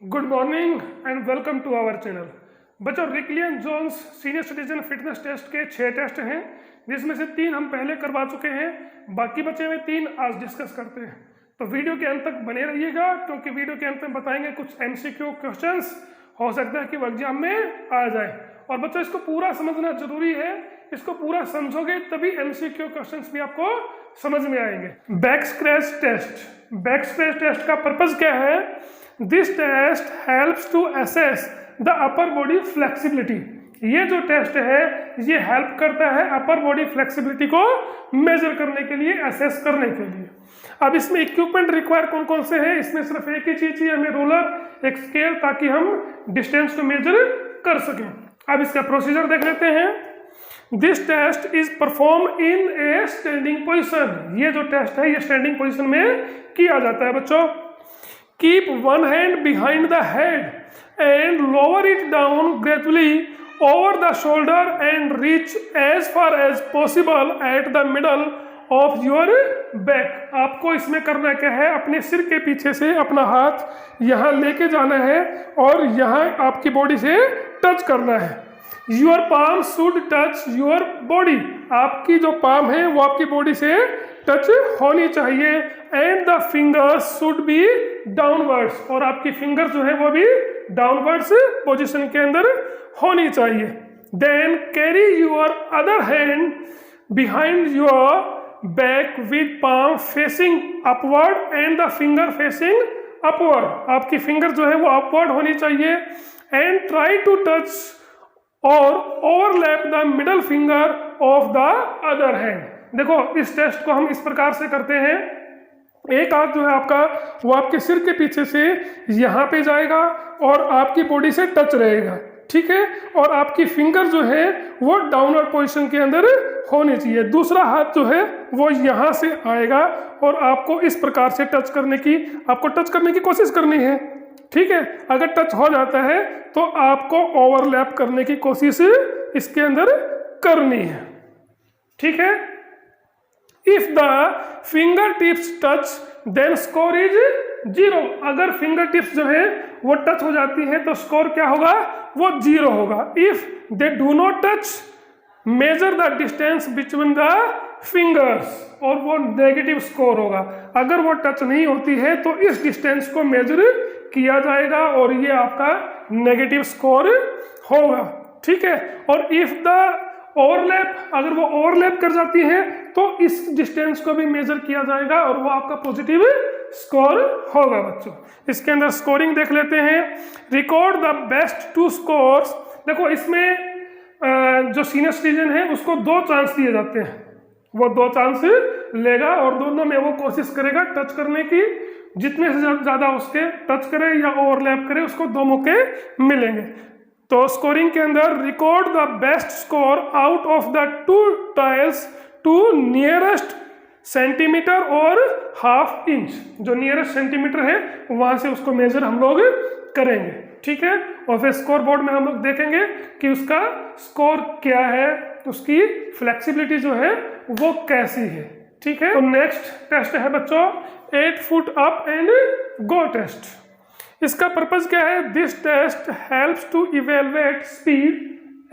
Good morning and welcome to our channel. बच्चों, Rikli and Jones senior citizen fitness test के 6 test हैं, जिसमें से 3 हम पहले करवा चुके हैं। बाकी बचे हुए 3 आज डिस्कस करते हैं। तो वीडियो के अंत तक बने रहिएगा, क्योंकि वीडियो के अंत में बताएंगे कुछ एमसीक्यू क्वेश्चंस, हो सकता है कि वो एग्जाम में आ जाए। और बच्चों, इसको पूरा समझना जरूरी है। इसको पूरा समझोगे तभी एमसीक्यू क्वेश्चंस भी आपको समझ में आएंगे। Back scratch test. Back scratch test का पर्पज क्या है? This test helps to assess the upper body flexibility. ये जो टेस्ट है ये हेल्प करता है अपर बॉडी फ्लेक्सिबिलिटी को मेजर करने के लिए, असेस करने के लिए। अब इसमें इक्विपमेंट रिक्वायर कौन कौन से हैं? इसमें सिर्फ एक ही चीज चाहिए हमें, रूलर, एक स्केल, ताकि हम डिस्टेंस को मेजर कर सकें। अब इसका प्रोसीजर देख लेते हैं। This test is perform in a standing position. ये जो टेस्ट है ये स्टैंडिंग पोजिशन में किया जाता है बच्चों। Keep one hand behind the head and lower it down gradually over the shoulder and reach as far as possible at the middle of your back। आपको इसमें करना क्या है? अपने सिर के पीछे से अपना हाथ यहाँ लेके जाना है और यहाँ आपकी बॉडी से टच करना है। Your palm should touch your body। आपकी जो पाम है वो आपकी बॉडी से टच होनी चाहिए। And the fingers should be downwards, और आपकी फिंगर जो है वो भी डाउनवर्ड्स पोजीशन के अंदर होनी चाहिए। Then carry your other hand behind your back with palm facing upward and the finger facing upward. आपकी फिंगर जो है वो अपवर्ड होनी चाहिए। एंड ट्राई टू टच और overlap the middle finger of the other hand. देखो, इस test को हम इस प्रकार से करते हैं। एक हाथ जो है आपका वो आपके सिर के पीछे से यहाँ पे जाएगा और आपकी बॉडी से टच रहेगा, ठीक है? और आपकी फिंगर जो है वो डाउनवर्ड पोजीशन के अंदर होनी चाहिए। दूसरा हाथ जो है वो यहाँ से आएगा और आपको इस प्रकार से टच करने की कोशिश करनी है, ठीक है? अगर टच हो जाता है तो आपको ओवरलैप करने की कोशिश इसके अंदर करनी है, ठीक है? If the finger tips touch then score is 0। अगर फिंगर टिप्स जो है वो टच हो जाती है तो स्कोर क्या होगा? वो 0 होगा। If they do not touch measure the distance between the fingers, और वो नेगेटिव स्कोर होगा। अगर वो टच नहीं होती है तो इस डिस्टेंस को मेजर किया जाएगा और ये आपका नेगेटिव स्कोर होगा, ठीक है? और इफ द ओवरलैप, अगर वो ओवरलैप कर जाती है तो इस डिस्टेंस को भी मेजर किया जाएगा और वो आपका पॉजिटिव स्कोर होगा। बच्चों, इसके अंदर स्कोरिंग देख लेते हैं। Record the best 2 scores. देखो, इसमें जो सीनियर सिटीजन है उसको 2 चांस दिए जाते हैं। वो 2 चांस लेगा और दोनों में वो कोशिश करेगा टच करने की। जितने से ज़्यादा उसके टच करे या ओवरलैप करे उसको 2 मौके मिलेंगे। तो स्कोरिंग के अंदर record the best score out of the 2 tiles to nearest centimetre और ½ इंच। जो नियरेस्ट सेंटीमीटर है वहां से उसको मेजर हम लोग करेंगे, ठीक है? और फिर स्कोर बोर्ड में हम लोग देखेंगे कि उसका स्कोर क्या है, उसकी फ्लेक्सिबिलिटी जो है वो कैसी है, ठीक है? तो नेक्स्ट टेस्ट है बच्चों 8 foot up and go test. इसका पर्पज क्या है? This test helps to evaluate speed,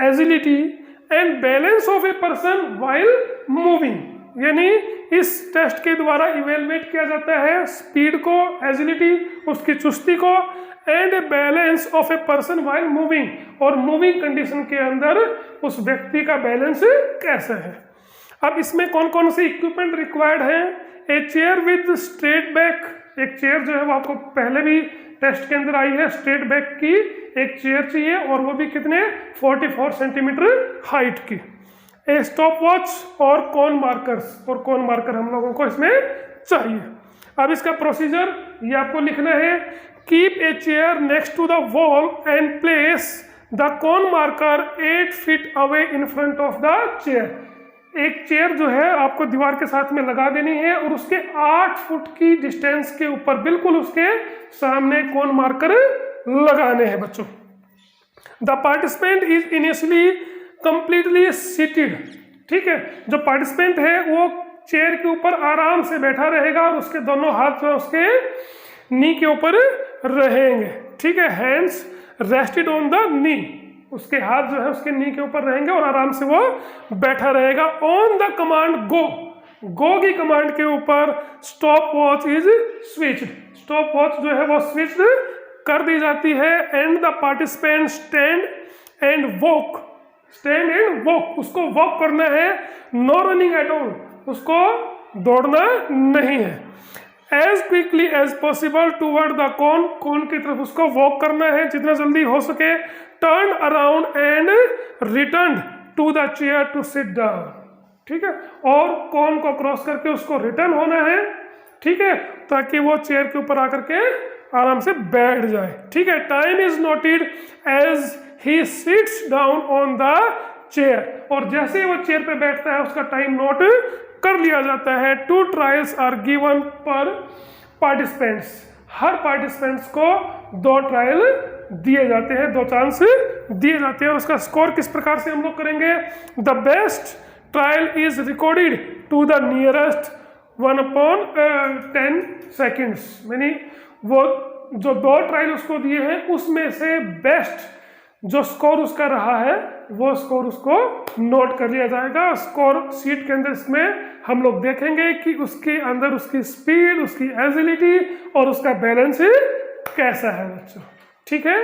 agility and balance of a person while moving. यानी इस टेस्ट के द्वारा इवेलुएट किया जाता है स्पीड को, एजिलिटी, उसकी चुस्ती को, and a balance of a person while moving, और मूविंग कंडीशन के अंदर उस व्यक्ति का बैलेंस कैसा है। अब इसमें कौन कौन से इक्विपमेंट रिक्वायर्ड है? A chair with straight back. एक चेयर जो है वो आपको पहले भी टेस्ट के अंदर आई है, स्ट्रेट बैक की एक चेयर चाहिए, और वो भी कितने? 44 सेंटीमीटर हाइट की। ए स्टॉप वॉच और कोन मार्कर्स, और कोन मार्कर हम लोगों को इसमें चाहिए। अब इसका प्रोसीजर ये आपको लिखना है। Keep a chair next to the wall and place the cone marker 8 feet away in front of the chair. एक चेयर जो है आपको दीवार के साथ में लगा देनी है और उसके 8 फुट की डिस्टेंस के ऊपर बिल्कुल उसके सामने कोन मार्कर लगाने हैं बच्चों। The participant is initially completely seated, ठीक है? जो पार्टिसिपेंट है वो चेयर के ऊपर आराम से बैठा रहेगा और उसके दोनों हाथ जो उसके नी के ऊपर रहेंगे। ठीक है। Hands rested on the knee, उसके हाथ जो है उसके नी के ऊपर रहेंगे और आराम से वो बैठा रहेगा। ऑन द कमांड गो, गो की कमांड के ऊपर stop watch is switched, stop watch जो है वो स्विच्ड कर दी जाती है। And the participant stand and walk, stand and walk, उसको वॉक करना है। नो रनिंग एट ऑल, उसको दौड़ना नहीं है। As quickly as possible toward the cone, cone की तरफ उसको वॉक करना है जितना जल्दी हो सके। Turn around and return to the chair to sit down, ठीक है। और कॉन को क्रॉस करके उसको रिटर्न होना है, ठीक है, ताकि वो चेयर के ऊपर आकर के आराम से बैठ जाए, ठीक है। Time is noted as he sits down on the chair, और जैसे वो चेयर पे बैठता है उसका टाइम नोट कर लिया जाता है। 2 ट्रायल्स आर गिवन पर पार्टिसिपेंट्स, हर पार्टिसिपेंट्स को 2 ट्रायल दिए जाते हैं, 2 चांस दिए जाते हैं। और उसका स्कोर किस प्रकार से हम लोग करेंगे? The best trial is recorded to the nearest 1/10 seconds, यानी वो जो 2 ट्रायल उसको दिए हैं उसमें से बेस्ट जो स्कोर उसका रहा है वो स्कोर उसको नोट कर लिया जाएगा। स्कोर शीट के अंदर इसमें हम लोग देखेंगे कि उसके अंदर उसकी स्पीड, उसकी एजिलिटी और उसका बैलेंस कैसा है बच्चों, ठीक है।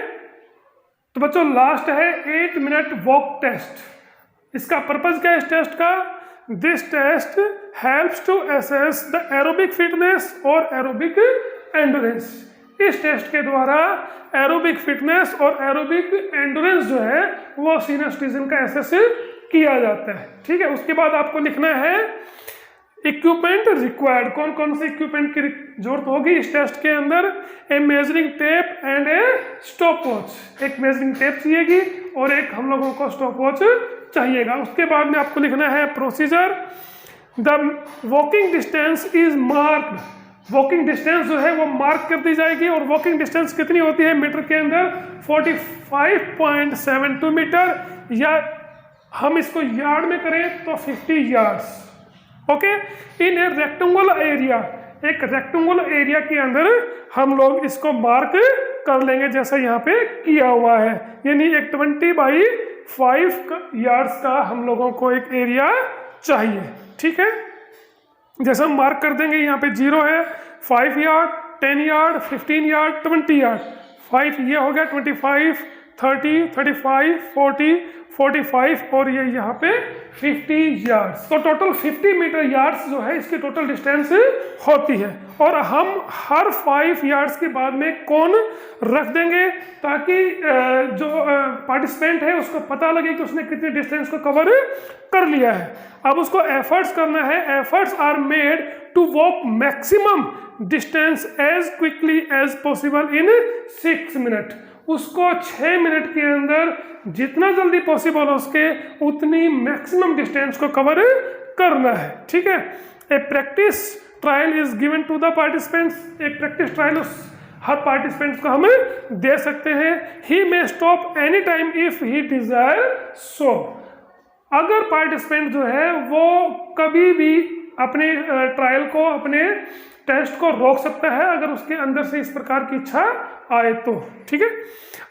तो बच्चों लास्ट है 8 मिनट वॉक टेस्ट। इसका पर्पज क्या है इस टेस्ट का? This test helps to assess the aerobic fitness और एरोबिक एंडोरेंस। इस टेस्ट के द्वारा एरोबिक फिटनेस और एरोबिक एंडोरेंस जो है वो सीनियर सिटीजन का एसेस किया जाता है, ठीक है। उसके बाद आपको लिखना है इक्विपमेंट रिक्वायर्ड, कौन कौन से इक्विपमेंट की जरूरत होगी इस टेस्ट के अंदर। A measuring tape and a stop watch, एक मेजरिंग टेप चाहिएगी और एक हम लोगों को स्टॉप वॉच चाहिएगा। उसके बाद में आपको लिखना है procedure. The walking distance is marked, walking distance जो है वो मार्क कर दी जाएगी। और वॉकिंग डिस्टेंस कितनी होती है मीटर के अंदर? 45.72 मीटर, या हम इसको यार्ड में करें तो 50 यार्ड्स, ओके। इन ए रेक्टेंगुलर एरिया, एक रेक्टेंगुलर एरिया के अंदर हम लोग इसको मार्क कर लेंगे जैसा यहाँ पे किया हुआ है, यानी एक 20/5 यार्ड्स का हम लोगों को एक एरिया चाहिए, ठीक है। जैसे हम मार्क कर देंगे यहाँ पे 0 है, 5 यार्ड, 10 यार्ड, 15 यार्ड, 20 यार्ड। 5 ये हो गया 25, 30, 35, 40, 45 और ये यहाँ पे 50 यार्ड्स। तो टोटल 50 मीटर यार्ड्स जो है इसकी टोटल डिस्टेंस होती है। और हम हर 5 यार्ड्स के बाद में कौन रख देंगे ताकि जो पार्टिसिपेंट है उसको पता लगे कि उसने कितनी डिस्टेंस को कवर कर लिया है। अब उसको एफर्ट्स करना है। Efforts are made to walk maximum distance as quickly as possible in 6 minute. उसको 6 मिनट के अंदर जितना जल्दी पॉसिबल हो उसके उतनी मैक्सिमम डिस्टेंस को कवर करना है, ठीक है। A practice trial is given to the participants, एक प्रैक्टिस ट्रायल हर पार्टिसिपेंट्स को हम दे सकते हैं। He may stop any time if he desire so, अगर पार्टिसिपेंट जो है वो कभी भी अपने ट्रायल को, अपने टेस्ट को रोक सकता है अगर उसके अंदर से इस प्रकार की इच्छा आए तो, ठीक है।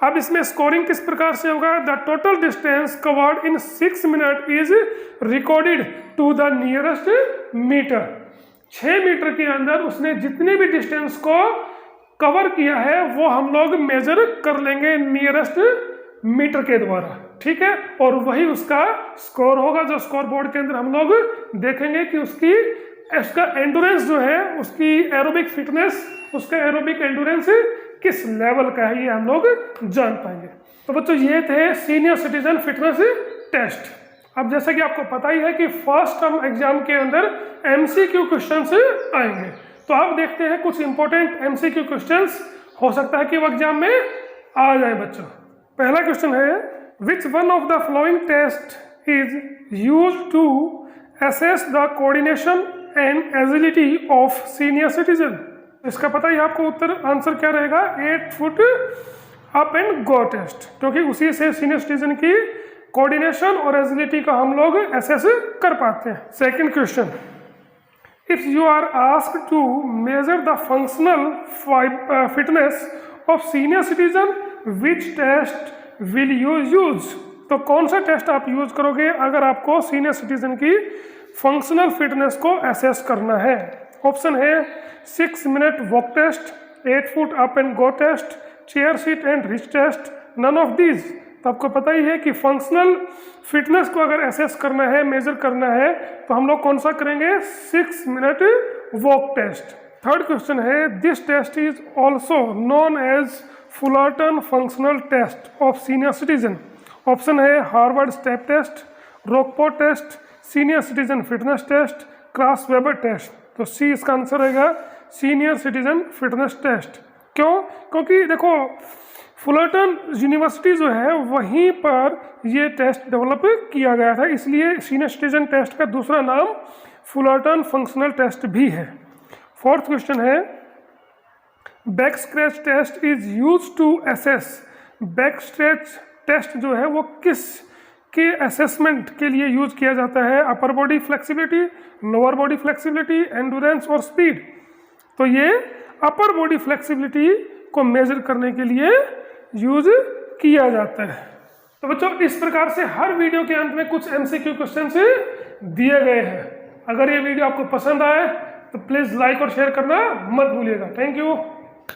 अब इसमें स्कोरिंग किस प्रकार से होगा? The total distance covered in 6 minute is recorded to the nearest metre. 6 metre के अंदर उसने जितनी भी डिस्टेंस को कवर किया है वो हम लोग मेजर कर लेंगे नियरेस्ट मीटर के द्वारा, ठीक है। और वही उसका स्कोर होगा जो स्कोर बोर्ड के अंदर हम लोग देखेंगे कि उसका एंडोरेंस जो है, उसकी एरोबिक फिटनेस, उसका एरोबिक एंडोरेंस किस लेवल का है ये हम लोग जान पाएंगे। तो बच्चों ये थे सीनियर सिटीजन फिटनेस टेस्ट। अब जैसा कि आपको पता ही है कि फर्स्ट टर्म एग्जाम के अंदर MCQ क्वेश्चंस आएंगे, तो अब देखते हैं कुछ इंपॉर्टेंट MCQ क्वेश्चंस हो सकता है कि वो एग्जाम में आ जाए बच्चों। पहला क्वेश्चन है, which one of the following test is used to assess the coordination and agility of senior citizen? इसका पता ही आपको उत्तर आंसर क्या रहेगा? 8 foot up and go test, क्योंकि उसी से सीनियर सिटीजन की कोऑर्डिनेशन और एजिलिटी का हम लोग असेस कर पाते हैं। Second question, if you are asked to measure the functional fitness of senior citizen, which test will you use? तो कौन सा टेस्ट आप यूज करोगे अगर आपको सीनियर सिटीजन की फंक्शनल फिटनेस को एसेस करना है? ऑप्शन है 6 minute walk test, 8 foot up and go test, chair seat and reach test, none of these. तो आपको पता ही है कि फंक्शनल फिटनेस को अगर एसेस करना है, मेजर करना है, तो हम लोग कौन सा करेंगे? 6 minute walk test. Third question है this test is also known as Fullerton functional test of senior citizen. Option है Harvard step test, Rockport test, senior citizen fitness test, cross Weber test. तो सी इसका answer रहेगा senior citizen fitness test. क्यों? क्योंकि देखो Fullerton university जो है वहीं पर ये टेस्ट डेवलप किया गया था, इसलिए सीनियर सिटीजन टेस्ट का दूसरा नाम फुलर्टन फंक्शनल टेस्ट भी है। फोर्थ क्वेश्चन है back scratch test is use to assess. Back scratch test जो है वो किस के असेसमेंट के लिए यूज किया जाता है? Upper body flexibility, lower body flexibility, endurance और स्पीड। तो ये अपर बॉडी फ्लेक्सिबिलिटी को मेजर करने के लिए यूज किया जाता है। तो बच्चों इस प्रकार से हर वीडियो के अंत में कुछ एमसीक्यू क्वेश्चन दिए गए हैं। अगर ये वीडियो आपको पसंद आए तो प्लीज़ लाइक और शेयर करना मत भूलिएगा। Thank you.